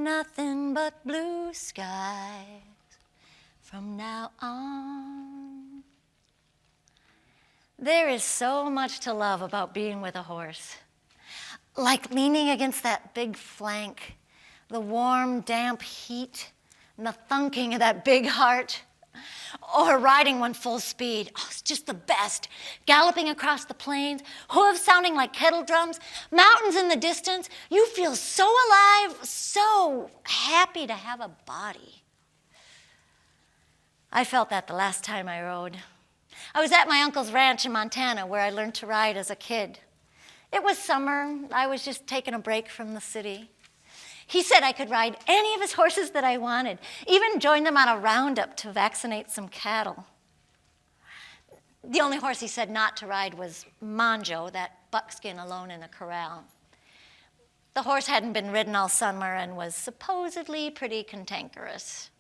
Nothing but blue skies from now on. There is so much to love about being with a horse. Like leaning against that big flank, the warm, damp heat, and the thunking of that big heart. Or riding one full speed. Oh, it's just the best. Galloping across the plains, hooves sounding like kettle drums, mountains in the distance. You feel so alive, so happy to have a body. I felt that the last time I rode. I was at my uncle's ranch in Montana where I learned to ride as a kid. It was summer. I was just taking a break from the city. He said I could ride any of his horses that I wanted, even join them on a roundup to vaccinate some cattle. The only horse he said not to ride was Monjo, that buckskin alone in a corral. The horse hadn't been ridden all summer and was supposedly pretty cantankerous.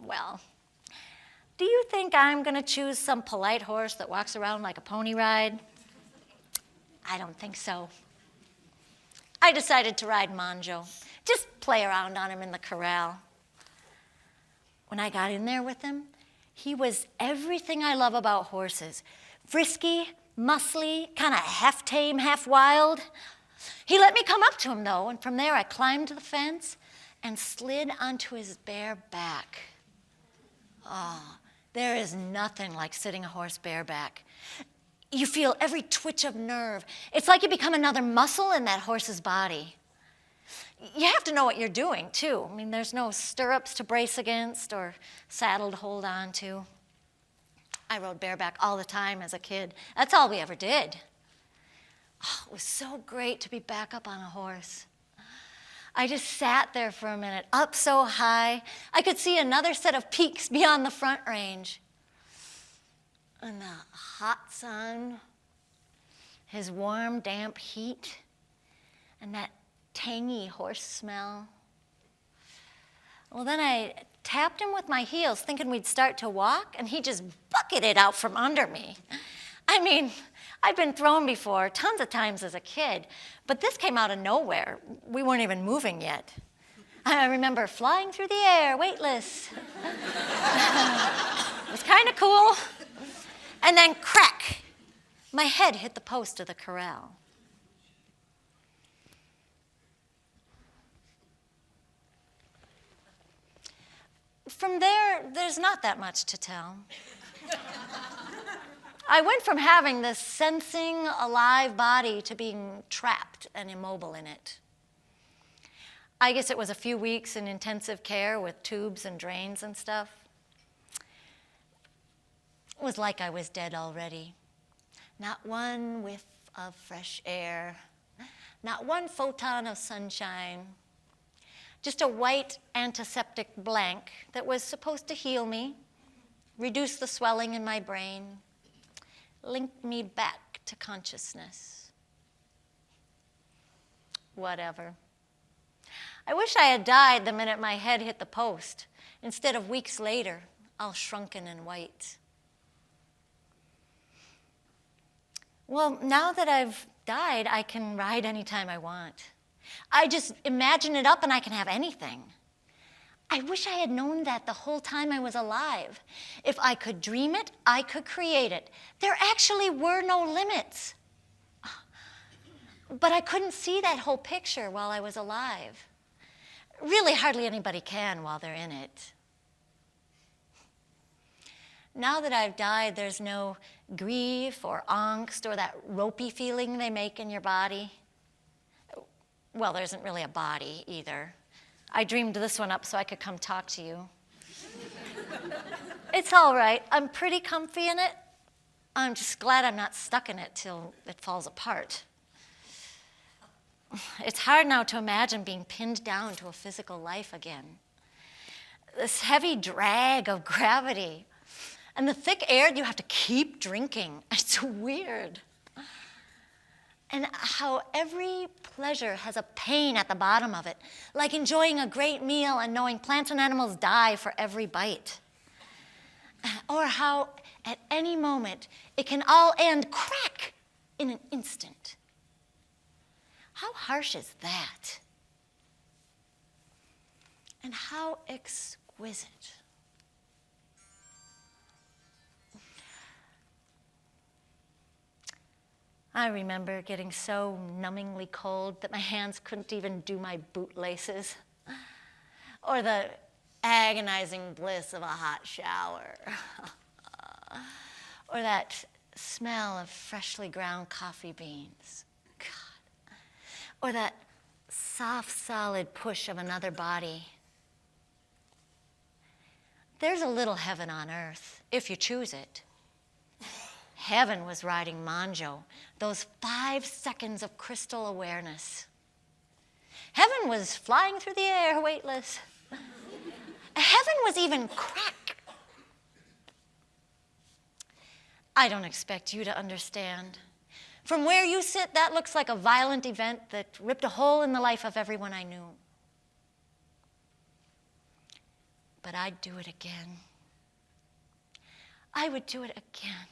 Well, do you think I'm going to choose some polite horse that walks around like a pony ride? I don't think so. I decided to ride Monjo, just play around on him in the corral. When I got in there with him, he was everything I love about horses. Frisky, muscly, kind of half tame, half wild. He let me come up to him, though, and from there I climbed the fence and slid onto his bare back. Oh, there is nothing like sitting a horse bareback. You feel every twitch of nerve. It's like you become another muscle in that horse's body. You have to know what you're doing, too. I mean, there's no stirrups to brace against or saddle to hold on to. I rode bareback all the time as a kid. That's all we ever did. Oh, it was so great to be back up on a horse. I just sat there for a minute, up so high, I could see another set of peaks beyond the front range. And the hot sun, his warm, damp heat, and that tangy horse smell. Well, then I tapped him with my heels, thinking we'd start to walk, and he just bucketed out from under me. I mean, I'd been thrown before, tons of times as a kid, but this came out of nowhere. We weren't even moving yet. I remember flying through the air, weightless. It was kind of cool. And then crack, my head hit the post of the corral. From there, there's not that much to tell. I went from having this sensing, alive body to being trapped and immobile in it. I guess it was a few weeks in intensive care with tubes and drains and stuff. It was like I was dead already. Not one whiff of fresh air, not one photon of sunshine, just a white antiseptic blank that was supposed to heal me, reduce the swelling in my brain, link me back to consciousness. Whatever. I wish I had died the minute my head hit the post, instead of weeks later, all shrunken and white. Well, now that I've died, I can ride anytime I want. I just imagine it up and I can have anything. I wish I had known that the whole time I was alive. If I could dream it, I could create it. There actually were no limits. But I couldn't see that whole picture while I was alive. Really, hardly anybody can while they're in it. Now that I've died, there's no grief or angst or that ropey feeling they make in your body. Well, there isn't really a body either. I dreamed this one up so I could come talk to you. It's all right. I'm pretty comfy in it. I'm just glad I'm not stuck in it till it falls apart. It's hard now to imagine being pinned down to a physical life again. This heavy drag of gravity. And the thick air you have to keep drinking. It's weird. And how every pleasure has a pain at the bottom of it, like enjoying a great meal and knowing plants and animals die for every bite. Or how at any moment it can all end crack in an instant. How harsh is that? And how exquisite. I remember getting so numbingly cold that my hands couldn't even do my bootlaces, or the agonizing bliss of a hot shower, or that smell of freshly ground coffee beans, God, or that soft, solid push of another body. There's a little heaven on earth, if you choose it. Heaven was riding Manjo, those 5 seconds of crystal awareness. Heaven was flying through the air, weightless. Heaven was even crack. I don't expect you to understand. From where you sit, that looks like a violent event that ripped a hole in the life of everyone I knew. But I'd do it again. I would do it again.